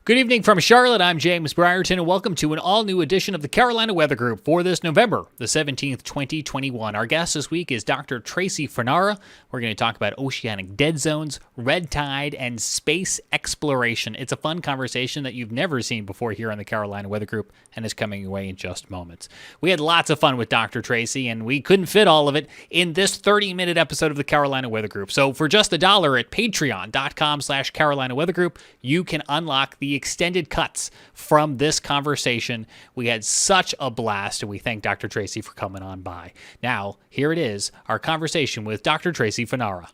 Good evening from Charlotte. I'm James Brierton, and welcome to an all-new edition of the Carolina Weather Group for this November the 17th, 2021. Our guest this week is Dr. Tracy Fanara. We're going to talk about oceanic dead zones, red tide, and space exploration. It's a fun conversation that you've never seen before here on the Carolina Weather Group, and is coming your way in just moments. We had lots of fun with Dr. Tracy, and we couldn't fit all of it in this 30-minute episode of the Carolina Weather Group. So for just $1 at patreon.com/Carolina Weather Group, you can unlock the extended cuts from this conversation. We had such a blast, and we thank Dr. Tracy for coming on by. Now, here it is, our conversation with Dr. Tracy Fanara.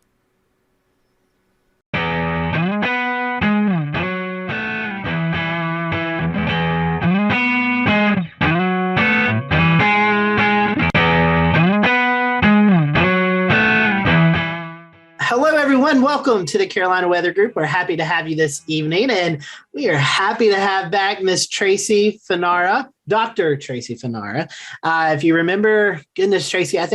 Hello, everyone. Welcome to the Carolina Weather Group. We're happy to have you this evening, and we are happy to have back Miss Tracy Fanara, Dr. Tracy Fanara. If you remember, goodness, Tracy, I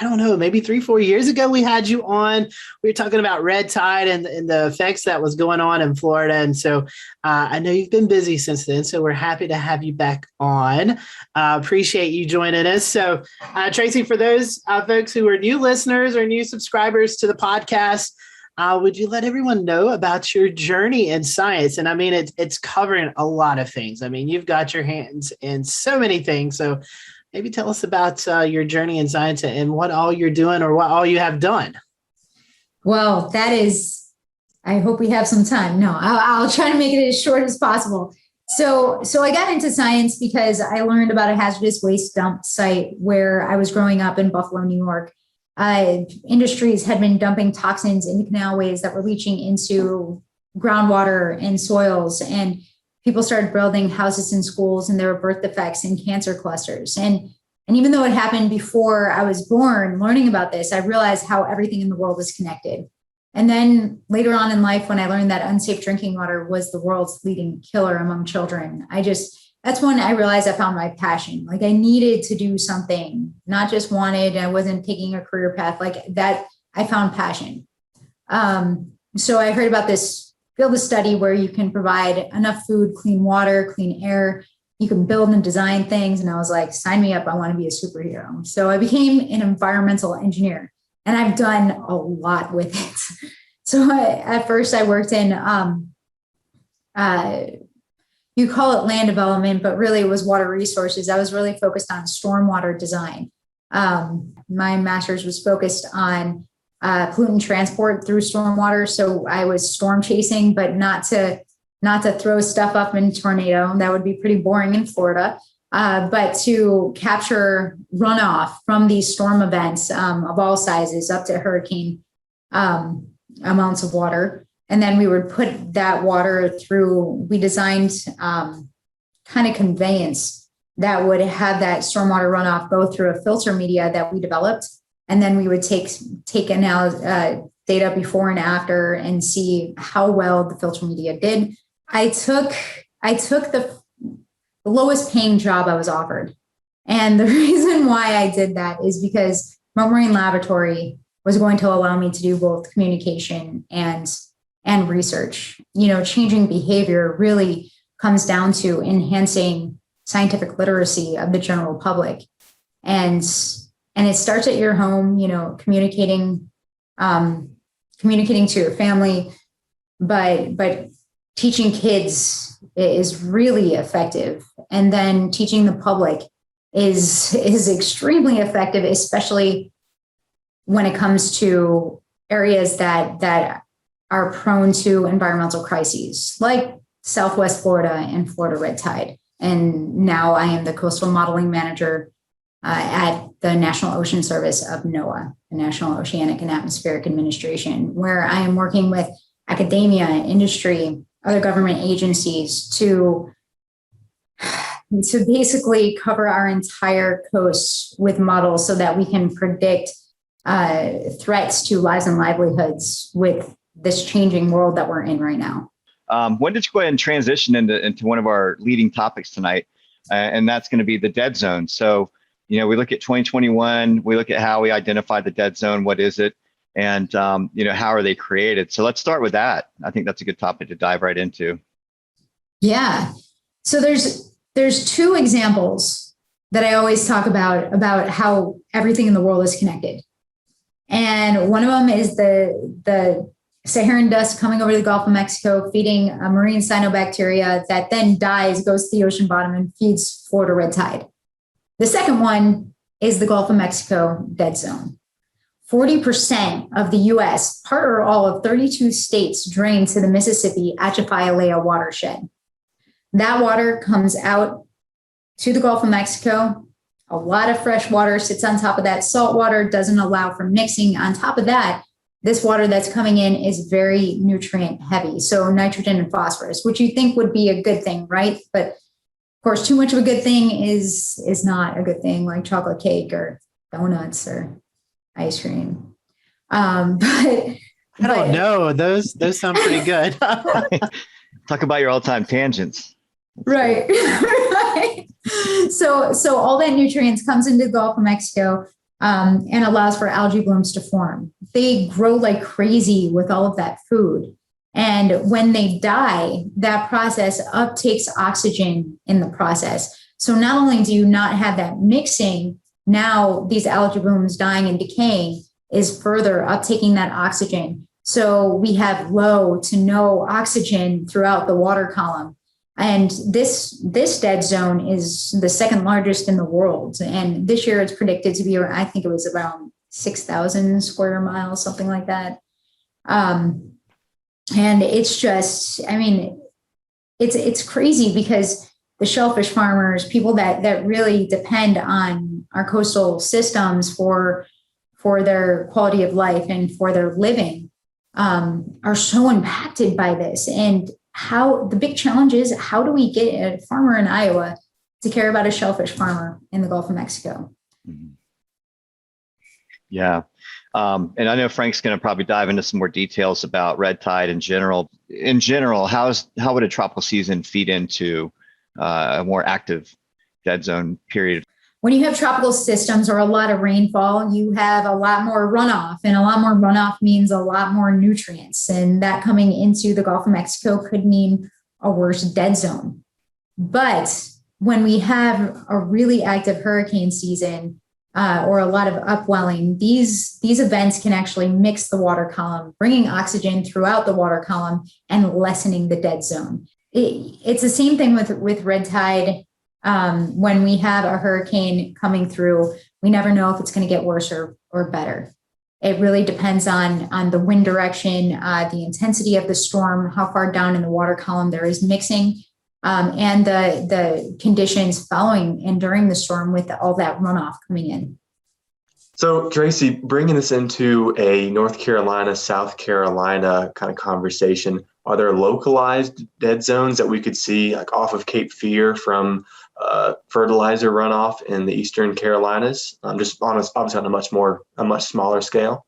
don't know, maybe 3-4 years ago, we had you on. We were talking about red tide and the effects that was going on in Florida. And so I know you've been busy since then, so we're happy to have you back on. Appreciate you joining us. So Tracy, for those folks who are new listeners or new subscribers to the podcast, would you let everyone know about your journey in science? And I mean, it's covering a lot of things. I mean, you've got your hands in so many things. So maybe tell us about your journey in science and what all you're doing or what all you have done. Well, I hope we have some time. No, I'll try to make it as short as possible. So I got into science because I learned about a hazardous waste dump site where I was growing up in Buffalo, New York. Industries had been dumping toxins into canalways that were leaching into groundwater and soils, and people started building houses and schools, and there were birth defects and cancer clusters. And even though it happened before I was born, learning about this, I realized how everything in the world is connected. And then later on in life, when I learned that unsafe drinking water was the world's leading killer among children, that's when I realized I found my passion. Like, I needed to do something, not just wanted. I wasn't taking a career path like that. I found passion. So I heard about this field of study where you can provide enough food, clean water, clean air. You can build and design things. And I was like, sign me up. I want to be a superhero. So I became an environmental engineer, and I've done a lot with it. So at first I worked in, you call it land development, but really it was water resources. I was really focused on stormwater design. My master's was focused on pollutant transport through stormwater. So I was storm chasing, but not to throw stuff up in tornado. That would be pretty boring in Florida. But to capture runoff from these storm events of all sizes up to hurricane amounts of water. And then we would put that water through, we designed kind of conveyance that would have that stormwater runoff go through a filter media that we developed. And then we would take data before and after and see how well the filter media did. I took the lowest paying job I was offered. And the reason why I did that is because my marine laboratory was going to allow me to do both communication and research. Changing behavior really comes down to enhancing scientific literacy of the general public. And it starts at your home, communicating to your family, but teaching kids is really effective. And then teaching the public is extremely effective, especially when it comes to areas that are prone to environmental crises, like Southwest Florida and Florida red tide. And now I am the coastal modeling manager at the National Ocean Service of NOAA, the National Oceanic and Atmospheric Administration, where I am working with academia, industry, other government agencies to basically cover our entire coast with models so that we can predict threats to lives and livelihoods with this changing world that we're in right now. When did you go ahead and transition into one of our leading topics tonight? And that's going to be the dead zone. So, we look at 2021, we look at how we identify the dead zone, what is it? And, how are they created? So let's start with that. I think that's a good topic to dive right into. Yeah. So there's two examples that I always talk about how everything in the world is connected. And one of them is the Saharan dust coming over the Gulf of Mexico, feeding a marine cyanobacteria that then dies, goes to the ocean bottom and feeds Florida red tide. The second one is the Gulf of Mexico dead zone. 40% of the US, part or all of 32 states drain to the Mississippi Atchafalaya watershed. That water comes out to the Gulf of Mexico. A lot of fresh water sits on top of that. Salt water doesn't allow for mixing. On top of that, this water that's coming in is very nutrient heavy. So nitrogen and phosphorus, which you think would be a good thing, right? But of course, too much of a good thing is not a good thing, like chocolate cake or donuts or ice cream. But I don't know. Those sound pretty good. Talk about your all-time tangents. Right. Right. So all that nutrients comes into the Gulf of Mexico and allows for algae blooms to form. They grow like crazy with all of that food. And when they die, that process uptakes oxygen in the process. So not only do you not have that mixing, now these algae blooms dying and decaying is further uptaking that oxygen. So we have low to no oxygen throughout the water column. And this dead zone is the second largest in the world. And this year it's predicted to be, I think it was around 6,000 square miles, something like that. And it's just, I mean, it's crazy because the shellfish farmers, people that really depend on our coastal systems for their quality of life and for their living, are so impacted by this. And how the big challenge is, how do we get a farmer in Iowa to care about a shellfish farmer in the Gulf of Mexico? Yeah. And I know Frank's going to probably dive into some more details about red tide in general. In general, how would a tropical season feed into a more active dead zone period? When you have tropical systems or a lot of rainfall, you have a lot more runoff, and a lot more runoff means a lot more nutrients. And that coming into the Gulf of Mexico could mean a worse dead zone. But when we have a really active hurricane season or a lot of upwelling, these events can actually mix the water column, bringing oxygen throughout the water column and lessening the dead zone. It's the same thing with red tide. When we have a hurricane coming through, we never know if it's going to get worse or better. It really depends on the wind direction, the intensity of the storm, how far down in the water column there is mixing, and the conditions following and during the storm with all that runoff coming in. So, Tracy, bringing this into a North Carolina, South Carolina kind of conversation, are there localized dead zones that we could see like off of Cape Fear from fertilizer runoff in the Eastern Carolinas? Just obviously on a much smaller scale.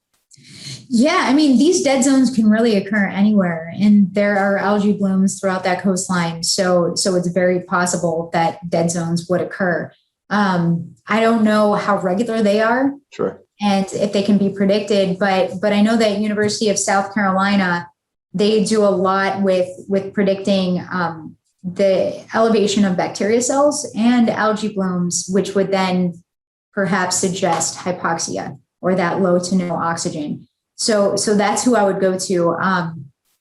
Yeah, I mean, these dead zones can really occur anywhere, and there are algae blooms throughout that coastline. So it's very possible that dead zones would occur. I don't know how regular they are, Sure, and if they can be predicted, but I know that University of South Carolina, they do a lot with predicting the elevation of bacteria cells and algae blooms, which would then perhaps suggest hypoxia or that low to no oxygen. So that's who I would go to.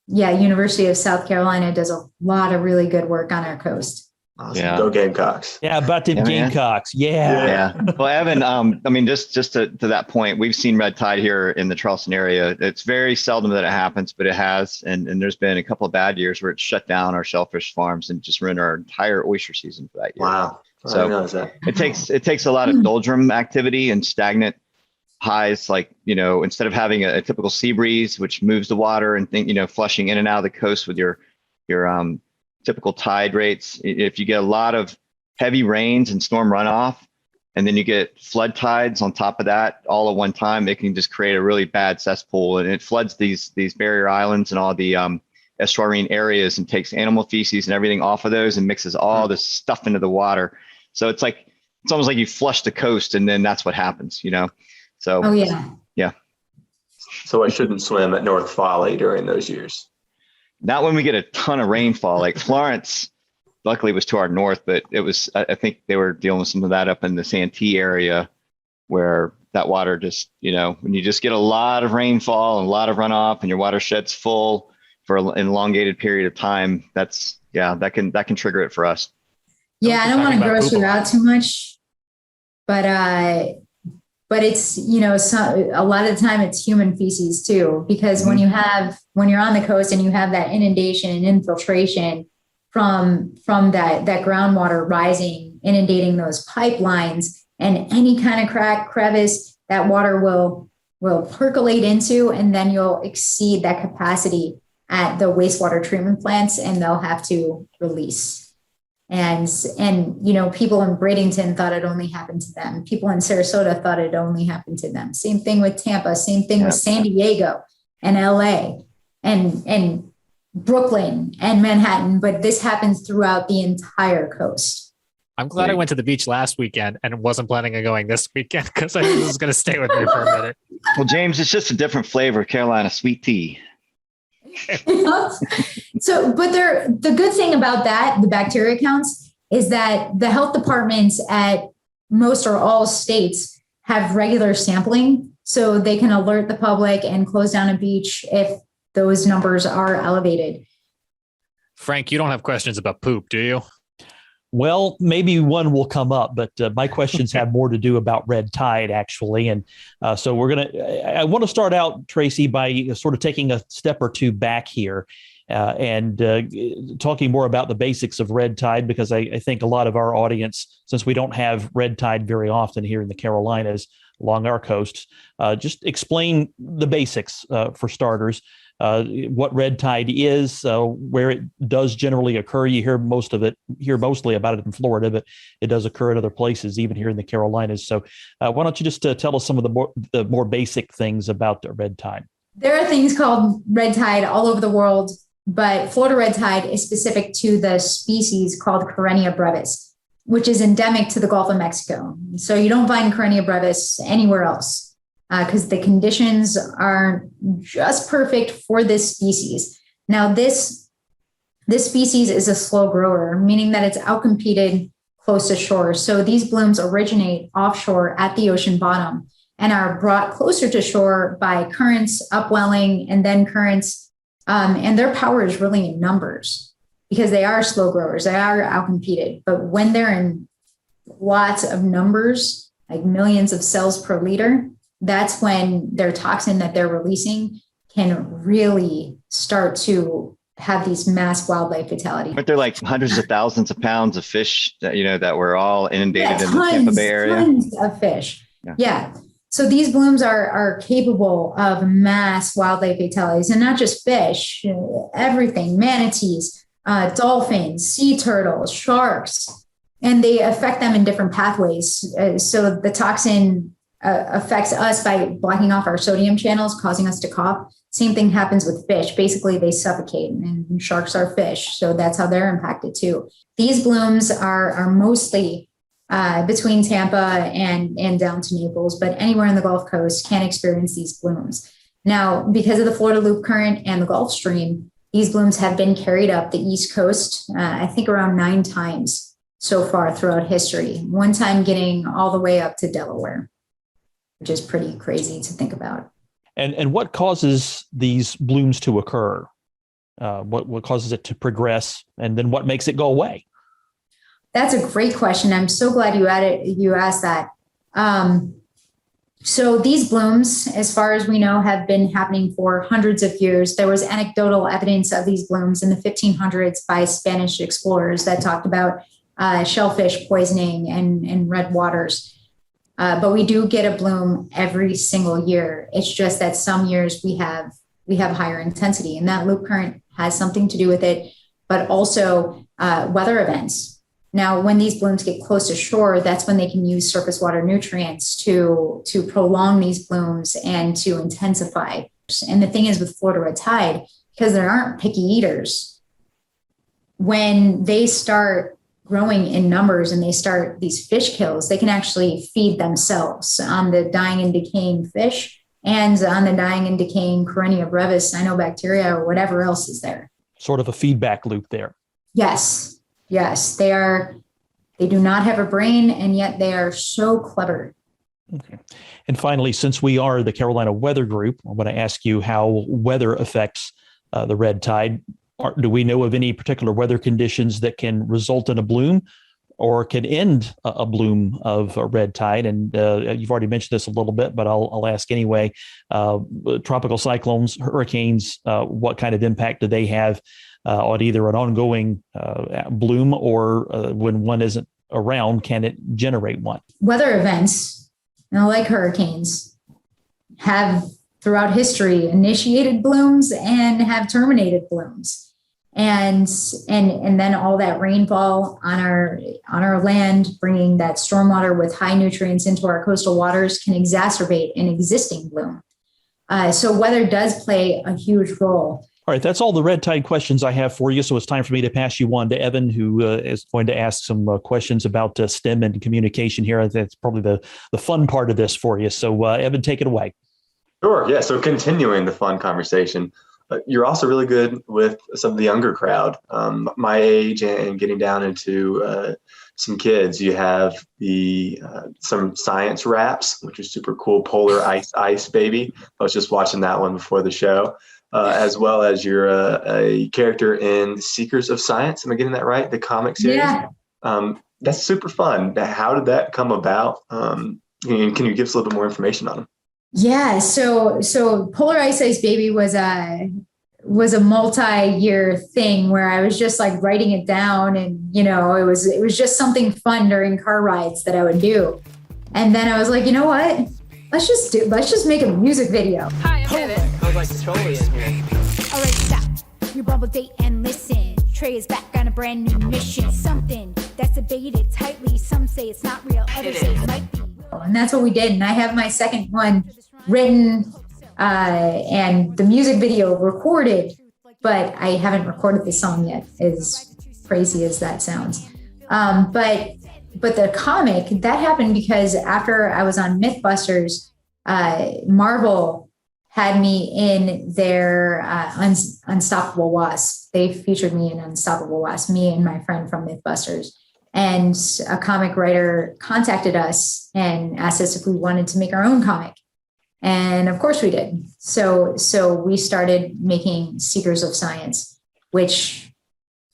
University of South Carolina does a lot of really good work on our coast. awesome. Yeah. Go Gamecocks. Yeah, about them Gamecocks. Yeah. Yeah. Well, Evan, I mean, just to that point, we've seen red tide here in the Charleston area. It's very seldom that it happens, but it has. And there's been a couple of bad years where it shut down our shellfish farms and just ruined our entire oyster season for that year. Wow. I So didn't realize that. it takes a lot of doldrum activity and stagnant highs, like, instead of having a typical sea breeze, which moves the water and flushing in and out of the coast with your typical tide rates. If you get a lot of heavy rains and storm runoff, and then you get flood tides on top of that all at one time, it can just create a really bad cesspool, and it floods these barrier islands and all the estuarine areas and takes animal feces and everything off of those and mixes all this stuff into the water. So it's almost like you flush the coast, and then that's what happens, So Oh yeah. So I shouldn't swim at North Folly during those years. not when we get a ton of rainfall, like Florence. luckily it was to our north, but it was, I think they were dealing with some of that up in the Santee area where that water just, when you just get a lot of rainfall and a lot of runoff and your watershed's full for an elongated period of time, that can trigger it for us. Yeah, I don't want to gross you out too much, but it's, a lot of the time it's human feces too, because when you're on the coast and you have that inundation and infiltration from that groundwater rising, inundating those pipelines, and any kind of crack, crevice, that water will percolate into, and then you'll exceed that capacity at the wastewater treatment plants, and they'll have to release. And people in Bradenton thought it only happened to them. People in Sarasota thought it only happened to them. Same thing with Tampa, same thing with San Diego and LA and Brooklyn and Manhattan, but this happens throughout the entire coast. I'm glad I went to the beach last weekend and wasn't planning on going this weekend, because I knew this was going to stay with me for a minute. Well, James, it's just a different flavor of Carolina sweet tea. But the good thing about that, the bacteria counts, is that the health departments at most or all states have regular sampling, so they can alert the public and close down a beach if those numbers are elevated. Frank, you don't have questions about poop, do you? Well, maybe one will come up, but my questions have more to do about red tide, actually. And so I want to start out, Tracy, by sort of taking a step or two back here and talking more about the basics of red tide, because I think a lot of our audience, since we don't have red tide very often here in the Carolinas along our coasts, just explain the basics for starters. What red tide is, where it does generally occur. You hear mostly about it in Florida, but it does occur in other places, even here in the Carolinas. So why don't you just tell us some of the more basic things about the red tide? There are things called red tide all over the world, but Florida red tide is specific to the species called Karenia brevis, which is endemic to the Gulf of Mexico. So you don't find Karenia brevis anywhere else, because the conditions are just perfect for this species. Now, this species is a slow grower, meaning that it's outcompeted close to shore. So these blooms originate offshore at the ocean bottom and are brought closer to shore by currents, upwelling, and then currents. And their power is really in numbers, because they are slow growers. They are outcompeted. But when they're in lots of numbers, like millions of cells per liter, that's when their toxin that they're releasing can really start to have these mass wildlife fatalities. Aren't there like hundreds of thousands of pounds of fish that were all inundated in the Tampa Bay area? Tons of fish. Yeah. So these blooms are capable of mass wildlife fatalities, and not just fish, everything, manatees, dolphins, sea turtles, sharks, and they affect them in different pathways. So the toxin affects us by blocking off our sodium channels, causing us to cough. Same thing happens with fish. Basically, they suffocate, and sharks are fish. So that's how they're impacted too. These blooms are mostly between Tampa and down to Naples, but anywhere in the Gulf Coast can experience these blooms. Now, because of the Florida Loop Current and the Gulf Stream, these blooms have been carried up the East Coast, I think around 9 times so far throughout history. One time getting all the way up to Delaware, which is pretty crazy to think about. And what causes these blooms to occur? What causes it to progress? And then what makes it go away? That's a great question. I'm so glad you asked that. So these blooms, as far as we know, have been happening for hundreds of years. There was anecdotal evidence of these blooms in the 1500s by Spanish explorers that talked about shellfish poisoning and red waters. But we do get a bloom every single year. It's just that some years we have higher intensity, and that loop current has something to do with it, but also weather events. Now, when these blooms get close to shore, that's when they can use surface water nutrients to prolong these blooms and to intensify. And the thing is with Florida red tide, because there aren't picky eaters, when they start growing in numbers and they start these fish kills, they can actually feed themselves on the dying and decaying fish and on the dying and decaying Karenia brevis, cyanobacteria, or whatever else is there. Sort of a feedback loop there. Yes. Yes, they are. They do not have a brain, and yet they are so clever. Okay. And finally, since we are the Carolina Weather Group, I want to ask you how weather affects the red tide. Do we know of any particular weather conditions that can result in a bloom or can end a bloom of a red tide? And you've already mentioned this a little bit, but I'll ask anyway. Tropical cyclones, hurricanes, what kind of impact do they have on either an ongoing bloom or when one isn't around, can it generate one? Weather events, like hurricanes, have throughout history initiated blooms and have terminated blooms. And then all that rainfall on our land, bringing that stormwater with high nutrients into our coastal waters, can exacerbate an existing bloom. So weather does play a huge role. All right, that's all the red tide questions I have for you. So it's time for me to pass you on to Evan, who is going to ask some questions about STEM and communication here. That's probably the fun part of this for you. So Evan, take it away. Sure. Yeah. So continuing the fun conversation, you're also really good with some of the younger crowd, my age and getting down into some kids. You have some science raps, which is super cool. Polar Ice Baby. I was just watching that one before the show. As well as you're a character in Seekers of Science. Am I getting that right? The comic series? Yeah. That's super fun. How did that come about? And can you give us a little bit more information on them? Yeah. So Polar Ice Baby was a multi-year thing where I was just like writing it down, and it was just something fun during car rides that I would do. And then I was like, you know what? Let's just make a music video. Hi, I'm Evan. I was like totally in here. All right, stop. Your bubble date and listen. Trey is back on a brand new mission. Something that's debated tightly. Some say it's not real, others say it might be. And that's what we did. And I have my second one written and the music video recorded, but I haven't recorded the song yet, as crazy as that sounds. But the comic, that happened because after I was on Mythbusters, Marvel had me in their Unstoppable Wasp. They featured me in Unstoppable Wasp, me and my friend from Mythbusters. And a comic writer contacted us and asked us if we wanted to make our own comic. And of course we did. So we started making Seekers of Science, which,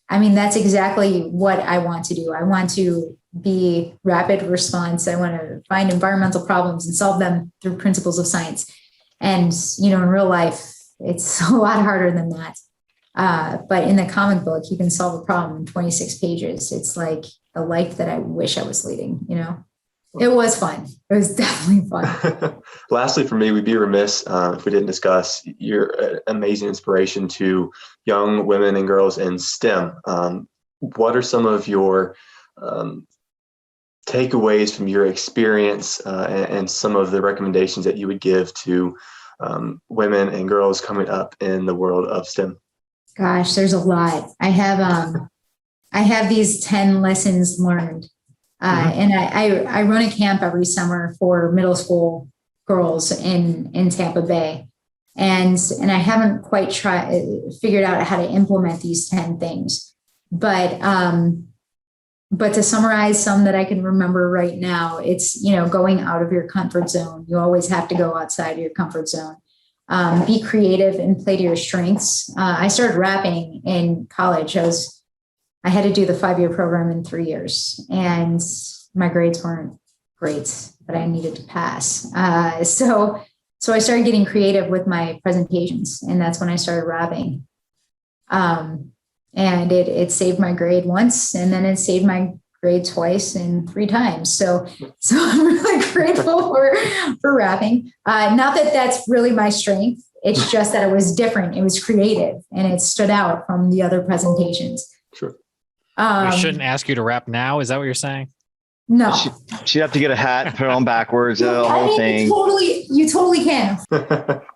that's exactly what I want to do. I want to be rapid response. I want to find environmental problems and solve them through principles of science. And, in real life, it's a lot harder than that. But in the comic book, you can solve a problem in 26 pages. It's like a life that I wish I was leading, It was fun. It was definitely fun. Lastly, for me, we'd be remiss if we didn't discuss your amazing inspiration to young women and girls in STEM. What are some of your takeaways from your experience and some of the recommendations that you would give to women and girls coming up in the world of STEM? Gosh, there's a lot. I have these 10 lessons learned. And I run a camp every summer for middle school girls in Tampa Bay. And I haven't quite figured out how to implement these 10 things. But to summarize some that I can remember right now, it's, going out of your comfort zone. You always have to go outside of your comfort zone. Be creative and play to your strengths. I started rapping in college. I had to do the 5-year program in 3 years, and my grades weren't great, but I needed to pass. So I started getting creative with my presentations, and that's when I started rapping. And it saved my grade once, and then it saved my grade twice and 3 times. So I'm really grateful for rapping. Not that that's really my strength. It's just that it was different. It was creative, and it stood out from the other presentations. Sure. We shouldn't ask you to rap now. Is that what you're saying? No. She'd have to get a hat, put on backwards, the whole thing. You totally can.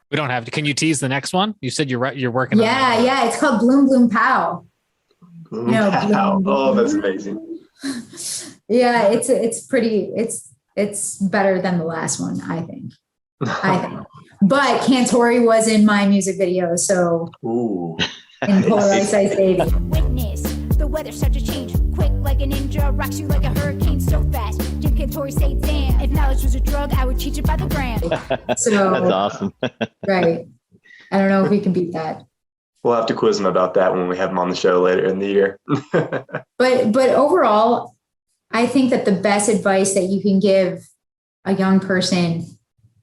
We don't have to. Can you tease the next one? You said you're working on it. Yeah. It's called Bloom Bloom Pow. Bloom, Pow. Oh, that's amazing. Yeah, it's better than the last one, I think. But Cantori was in my music video, so ooh. in Polarized Baby. Witness the The weather such a change, quick like a ninja, rocks you like a hurricane so fast. Jim Cantori say, damn, if knowledge was a drug, I would teach it by the gram. So That's awesome. right. I don't know if we can beat that. We'll have to quiz him about that when we have him on the show later in the year. But overall, I think that the best advice that you can give a young person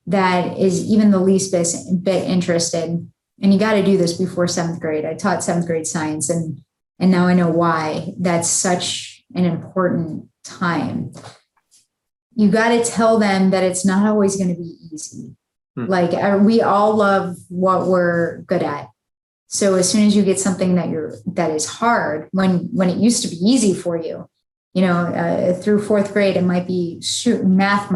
that is even the least bit interested, and you got to do this before 7th grade. I taught 7th grade science, and now I know why that's such an important time. You got to tell them that it's not always going to be easy. Like we all love what we're good at. So as soon as you get something that is hard, when it used to be easy for you, through 4th grade, it might be math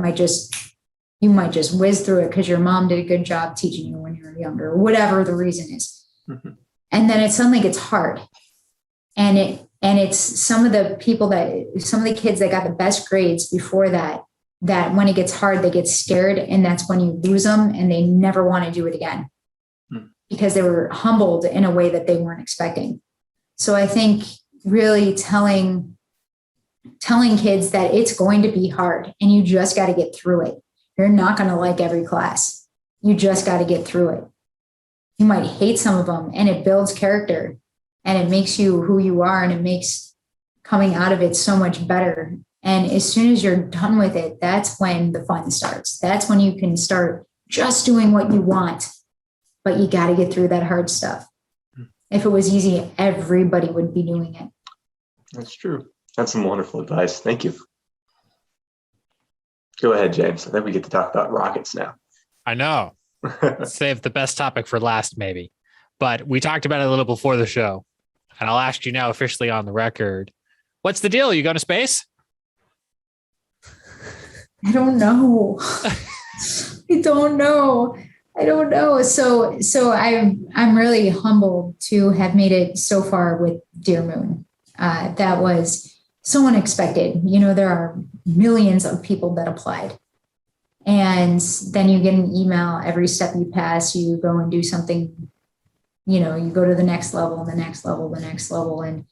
you might just whiz through it because your mom did a good job teaching you when you were younger, or whatever the reason is. Mm-hmm. And then it suddenly gets hard. And it's some of the kids that got the best grades before that when it gets hard, they get scared, and that's when you lose them and they never want to do it again because they were humbled in a way that they weren't expecting. So I think really telling kids that it's going to be hard and you just got to get through it. You're not going to like every class. You just got to get through it. You might hate some of them, and it builds character and it makes you who you are, and it makes coming out of it so much better. And as soon as you're done with it, that's when the fun starts. That's when you can start just doing what you want, but you got to get through that hard stuff. If it was easy, everybody would be doing it. That's true. That's some wonderful advice. Thank you. Go ahead, James. I think we get to talk about rockets now. I know. Save the best topic for last, maybe. But we talked about it a little before the show. And I'll ask you now officially on the record. What's the deal? You going to space? I don't know. I don't know. So I'm really humbled to have made it so far with Dear Moon. That was so unexpected. There are millions of people that applied. And then you get an email every step you pass, you go and do something, you go to the next level, the next level, the next level. And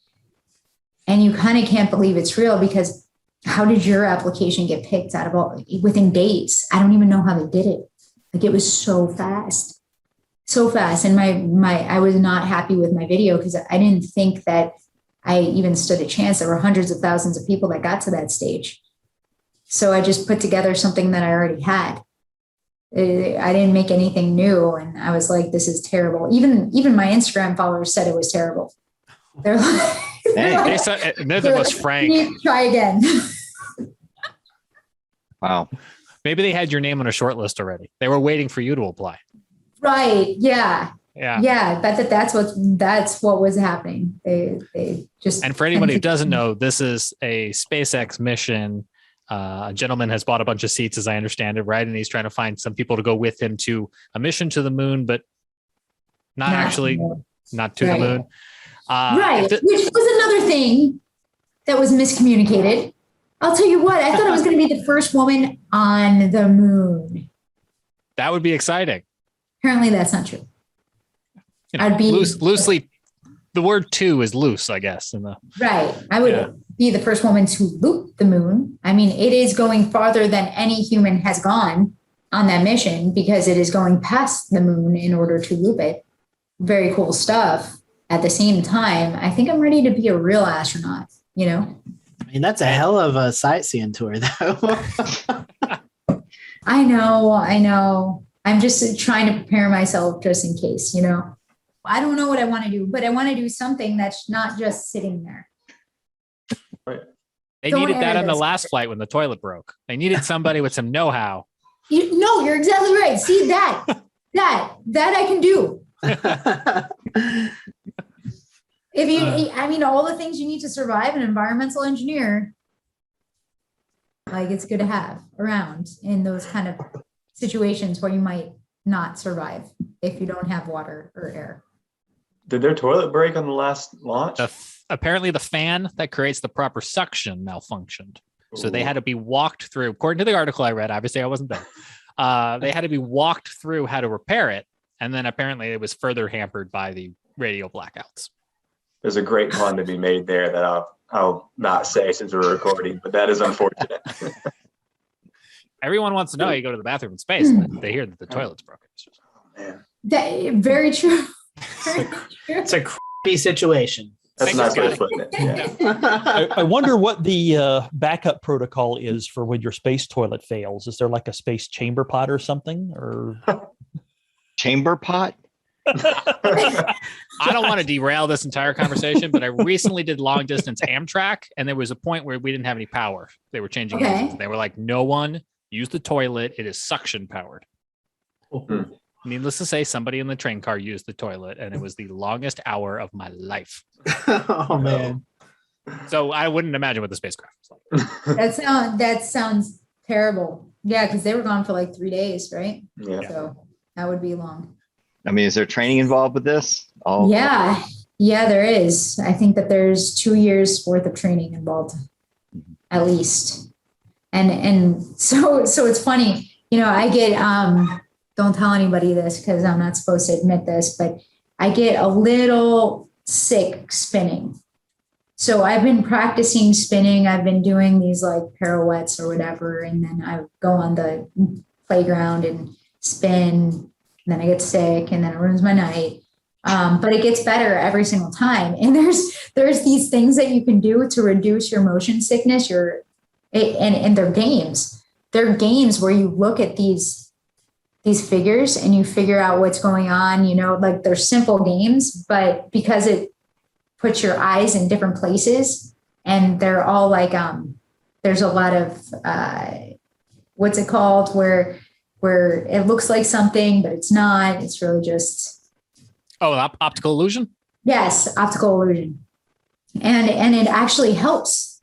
you kind of can't believe it's real, because how did your application get picked out of within days? I don't even know how they did it. Like, it was so fast. And I was not happy with my video because I didn't think that I even stood a chance. There were hundreds of thousands of people that got to that stage. So I just put together something that I already had. I didn't make anything new. And I was like, this is terrible. Even my Instagram followers said it was terrible. They're like, they're the most frank. Try again. Wow. Maybe they had your name on a short list already. They were waiting for you to apply. Right. Yeah. Yeah. That's what was happening. They just. And for anybody who doesn't know, this is a SpaceX mission. A gentleman has bought a bunch of seats, as I understand it, right? And he's trying to find some people to go with him to a mission to the moon, but not to the moon. Which was another thing that was miscommunicated. I'll tell you what, I thought I was going to be the first woman on the moon. That would be exciting. Apparently that's not true. I'd be loosely. The word "to" is loose, I guess. Right. I would be the first woman to loop the moon. I mean, it is going farther than any human has gone on that mission, because it is going past the moon in order to loop it. Very cool stuff. At the same time, I think I'm ready to be a real astronaut, I mean, that's a hell of a sightseeing tour, though. I know. I'm just trying to prepare myself just in case, I don't know what I want to do, but I want to do something that's not just sitting there. Right. They needed that on the last flight when the toilet broke. They needed somebody with some know-how. You're exactly right. See, that I can do. All the things you need to survive an environmental engineer, like, it's good to have around in those kind of situations where you might not survive if you don't have water or air. Did their toilet break on the last launch? Apparently the fan that creates the proper suction malfunctioned. So they had to be walked through, according to the article I read. Obviously I wasn't there. They had to be walked through how to repair it. And then apparently it was further hampered by the radio blackouts. there's a great pun to be made there that I'll not say since we're recording, but that is unfortunate. Everyone wants to know how you go to the bathroom in space. They hear that the toilet's broken. Oh, man. Very true. It's a crappy situation. That's a nice way of putting it. Yeah. I wonder what the backup protocol is for when your space toilet fails. Is there like a space chamber pot or something? Or Chamber pot? I don't want to derail this entire conversation, but I recently did long distance Amtrak, and there was a point where we didn't have any power. They were changing engines. They were like, no one use the toilet. It is suction powered. Mm-hmm. Needless to say, somebody in the train car used the toilet, and it was the longest hour of my life. Oh, man. So I wouldn't imagine what the spacecraft was like. That sounds terrible. Yeah, because they were gone for like 3 days, right? Yeah. So that would be long. I mean, is there training involved with this? Yeah, there is. I think that there's 2 years worth of training involved, at least. And so it's funny, I get, don't tell anybody this because I'm not supposed to admit this, but I get a little sick spinning. So I've been practicing spinning. I've been doing these like pirouettes or whatever. And then I go on the playground and spin. And then I get sick and then it ruins my night. But it gets better every single time. And there's these things that you can do to reduce your motion sickness. And they're games. They're games where you look at these figures and you figure out what's going on. Like they're simple games, but because it puts your eyes in different places, and they're all like there's a lot of what's it called where it looks like something, but it's not. It's really just optical illusion. Yes, optical illusion, and it actually helps.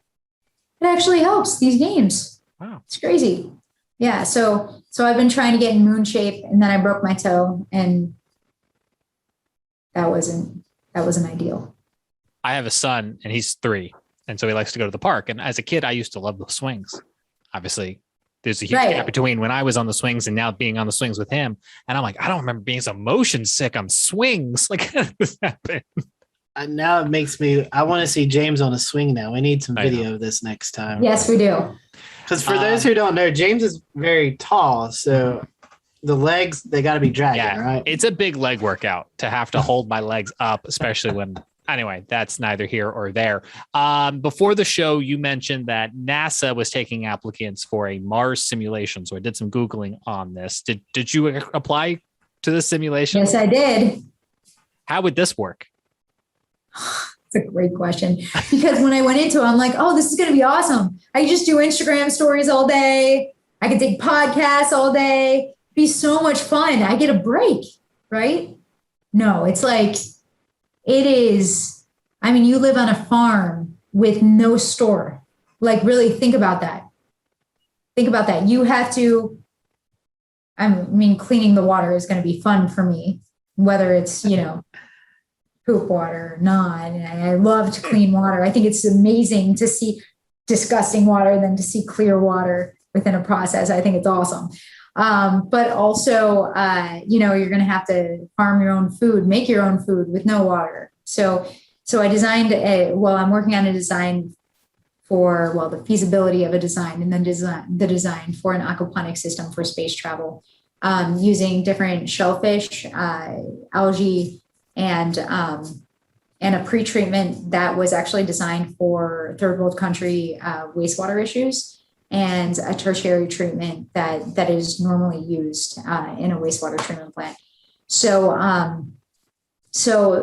It actually helps these games. Wow, it's crazy. Yeah, so I've been trying to get in moon shape, and then I broke my toe, and that wasn't ideal. I have a son, and he's 3, and so he likes to go to the park. And as a kid, I used to love the swings. Obviously, there's a huge gap between when I was on the swings and now being on the swings with him. And I'm like, I don't remember being so motion sick on swings. Like, how did this happen? And now it makes me, I want to see James on a swing now. We need some video of this next time. Yes, we do. Because for those who don't know, James is very tall. So the legs, they got to be dragging, right? It's a big leg workout to have to hold my legs up, especially when, anyway, that's neither here or there. Before the show, you mentioned that NASA was taking applicants for a Mars simulation. So I did some Googling on this. Did you apply to this simulation? Yes, I did. How would this work? It's a great question, because when I went into it, I'm like, oh, this is going to be awesome. I can just do Instagram stories all day. I can take podcasts all day. It'd be so much fun. I get a break, right? No, it's like, it is. I mean, you live on a farm with no store. Like, really think about that. Think about that. You have to, cleaning the water is going to be fun for me, whether it's, poop water or not. And I love to clean water. I think it's amazing to see disgusting water than to see clear water within a process. I think it's awesome. But also, you're going to have to farm your own food, make your own food with no water. So I designed I'm working on a design for, the feasibility of a design, and then the design for an aquaponic system for space travel, using different shellfish, algae, and a pre-treatment that was actually designed for third world country wastewater issues, and a tertiary treatment that is normally used in a wastewater treatment plant. So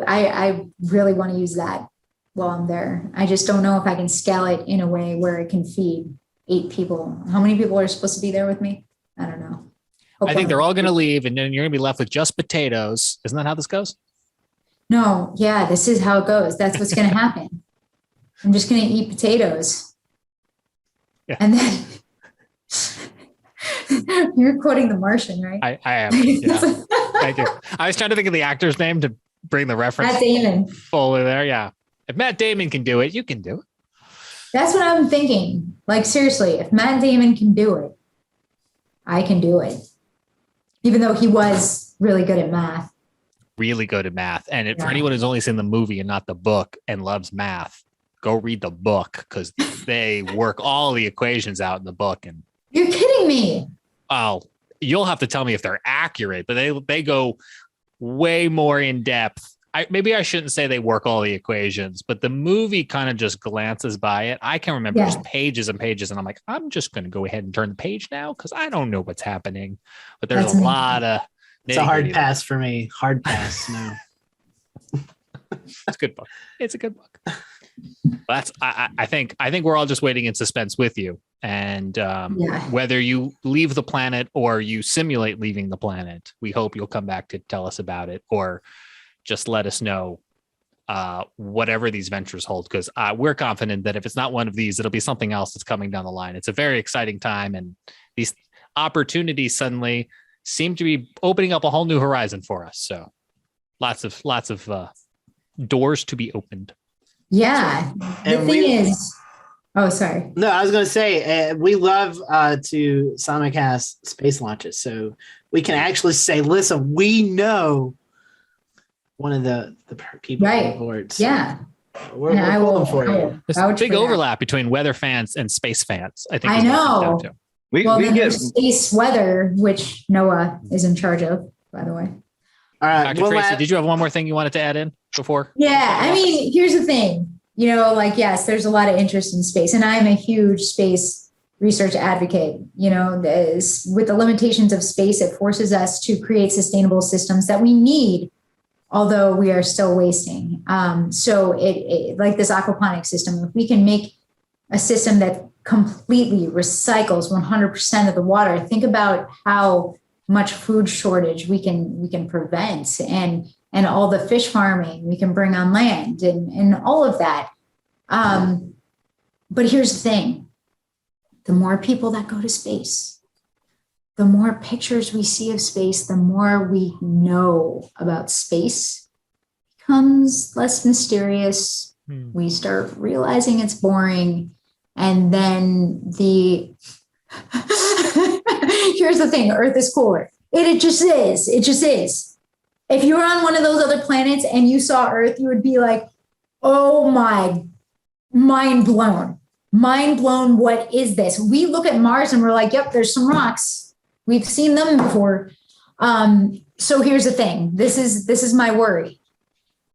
I really want to use that while I'm there. I just don't know if I can scale it in a way where it can feed 8 people. How many people are supposed to be there with me? I don't know. I think they're all going to leave, and then you're going to be left with just potatoes. Isn't that how this goes? No, yeah, this is how it goes. That's what's going to happen. I'm just going to eat potatoes. Yeah. And then you're quoting The Martian, right? I am. Yeah. Thank you. I was trying to think of the actor's name to bring the reference. Matt Damon. Fully there, yeah. If Matt Damon can do it, you can do it. That's what I'm thinking. Like, seriously, if Matt Damon can do it, I can do it. Even though he was really good at math. really good at math. And for Yeah. anyone who's only seen the movie and not the book and loves math, go read the book because they work all the equations out in the book. And You're kidding me. oh, you'll have to tell me if they're accurate, but they go way more in depth. Maybe I shouldn't say they work all the equations, but the movie kind of just glances by it. I can remember just pages and pages, and I'm like, I'm just going to go ahead and turn the page now because I don't know what's happening. But there's That's a amazing. lot of. It's a hard pass for me. Hard pass. No. It's a good book. It's a good book. That's I think we're all just waiting in suspense with you, and whether you leave the planet or you simulate leaving the planet, we hope you'll come back to tell us about it, or just let us know whatever these ventures hold, because we're confident that if it's not one of these, it'll be something else that's coming down the line. It's a very exciting time, and these opportunities suddenly seem to be opening up a whole new horizon for us. So lots of doors to be opened. Yeah. The And thing is, oh, sorry. No, I was going to say we love to simulcast space launches, so we can actually say, listen, we know one of the people on board. So Yeah. we're pulling for you. There's a big overlap between weather fans and space fans. I think. I know. We Then get there's space weather, which Noah is in charge of, by the way. All right. Dr. Tracy, did you have one more thing you wanted to add in before? Yeah. I mean, here's the thing, yes, there's a lot of interest in space, and I'm a huge space research advocate. With the limitations of space, it forces us to create sustainable systems that we need, although we are still wasting. So it like this aquaponic system, if we can make a system that completely recycles 100% of the water, think about how much food shortage we can prevent, and all the fish farming we can bring on land, and all of that. But here's the thing: the more people that go to space, the more pictures we see of space, the more we know about space becomes less mysterious. We start realizing it's boring. And then here's the thing: Earth is cooler. It just is. It just is. If you were on one of those other planets and you saw Earth, you would be like, oh my, mind blown. Mind blown. What is this? We look at Mars and we're like, yep, there's some rocks. We've seen them before. So here's the thing. This is my worry,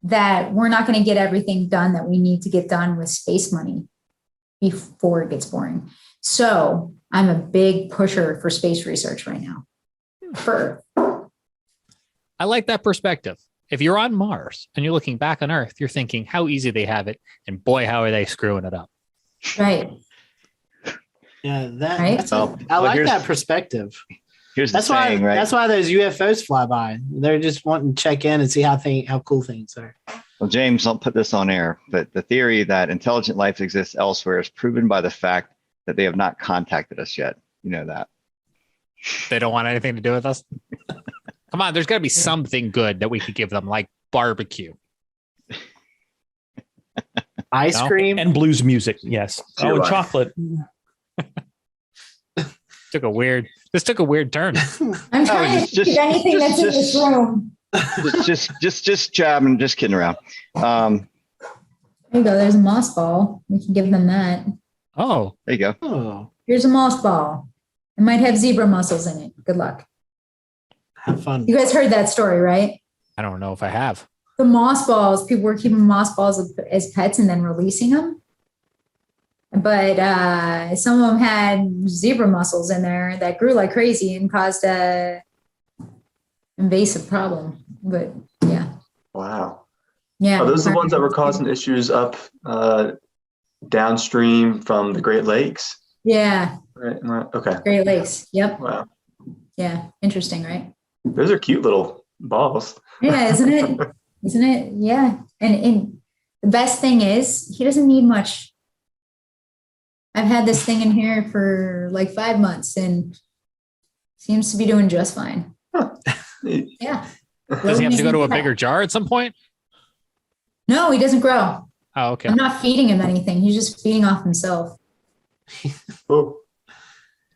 that we're not going to get everything done that we need to get done with space money before it gets boring. So I'm a big pusher for space research right now. I like that perspective. If you're on Mars and you're looking back on Earth, you're thinking how easy they have it, and boy, how are they screwing it up. Right. Yeah, Right? I like that perspective. Here's the saying, right? That's why those UFOs fly by. They're just wanting to check in and see how cool things are. Well, James, don't put this on air, but the theory that intelligent life exists elsewhere is proven by the fact that they have not contacted us yet. You know that. They don't want anything to do with us. Come on, there's got to be something good that we could give them, like barbecue. Ice cream. And blues music, yes. You're And right. chocolate. This took a weird turn. I'm trying to think of anything that's in this room. just jabbing, just kidding around. There you go. There's a moss ball. We can give them that. Oh, There you go. Oh, Here's a moss ball. It might have zebra mussels in it. Good luck. have fun. You guys heard that story, right? I don't know if I have. The moss balls, people were keeping moss balls as pets and then releasing them. But some of them had zebra mussels in there that grew like crazy and caused a invasive problem. But yeah. Wow. Yeah. Are those the ones that were causing issues up downstream from the Great Lakes? Yeah. Right. Okay. Great Lakes. Yep. Wow. Yeah. Interesting, right? Those are cute little balls. Yeah, isn't it? Isn't it? Yeah. And the best thing is he doesn't need much. I've had this thing in here for like 5 months and seems to be doing just fine. Yeah. Does he have to go to a bigger jar at some point? No, he doesn't grow. Oh, okay. I'm not feeding him anything. He's just feeding off himself. Oh,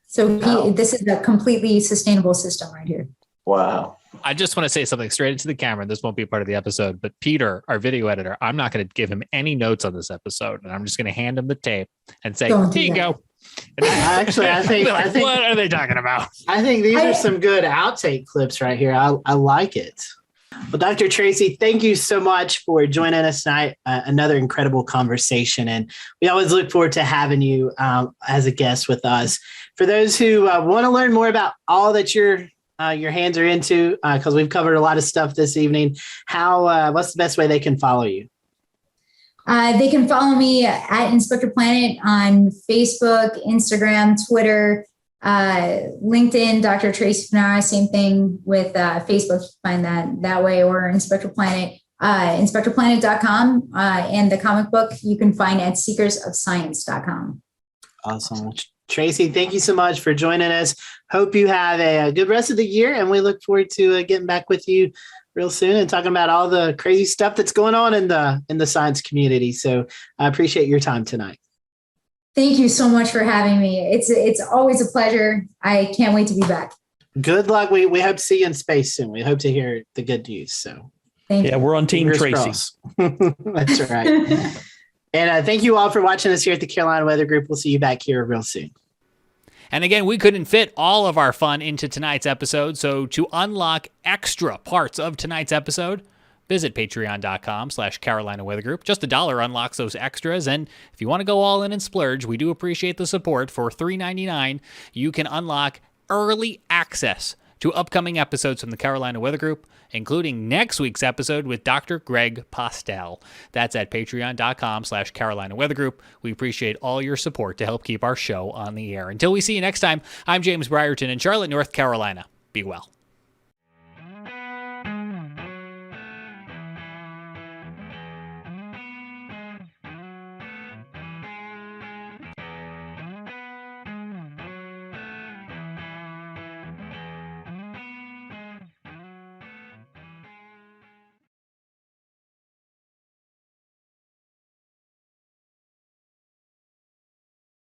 So Wow. this is a completely sustainable system right here. wow. I just want to say something straight into the camera. This won't be part of the episode, but Peter, our video editor, I'm not going to give him any notes on this episode, and I'm just going to hand him the tape and say, Don't "Here do you that. go." Actually, I think what are they talking about? I think these are some good outtake clips right here. I like it. Well, Dr. Tracy, thank you so much for joining us tonight. Another incredible conversation, and we always look forward to having you as a guest with us. For those who want to learn more about all that your hands are into, because we've covered a lot of stuff this evening, what's the best way they can follow you? They can follow me at Inspector Planet on Facebook, Instagram, Twitter, LinkedIn, Dr. Tracy Fanara. Same thing with Facebook. Find that way, or Inspector Planet, inspectorplanet.com, and the comic book you can find at seekersofscience.com. Awesome. Tracy, thank you so much for joining us. Hope you have a good rest of the year, and we look forward to getting back with you real soon and talking about all the crazy stuff that's going on in the science community. So I appreciate your time tonight. Thank you so much for having me. It's always a pleasure. I can't wait to be back. Good luck. We hope to see you in space soon. We hope to hear the good news. So Thank you. We're on Team Fingers Tracy. That's right. And thank you all for watching us here at the Carolina Weather Group. We'll see you back here real soon. And again, we couldn't fit all of our fun into tonight's episode. So to unlock extra parts of tonight's episode, visit patreon.com/Carolina Weather Group. Just $1 unlocks those extras. And if you want to go all in and splurge, we do appreciate the support. For $3.99, you can unlock early access to upcoming episodes from the Carolina Weather Group, including next week's episode with Dr. Greg Postel. That's at patreon.com/Carolina Weather Group. We appreciate all your support to help keep our show on the air. Until we see you next time, I'm James Brierton in Charlotte, North Carolina. Be well.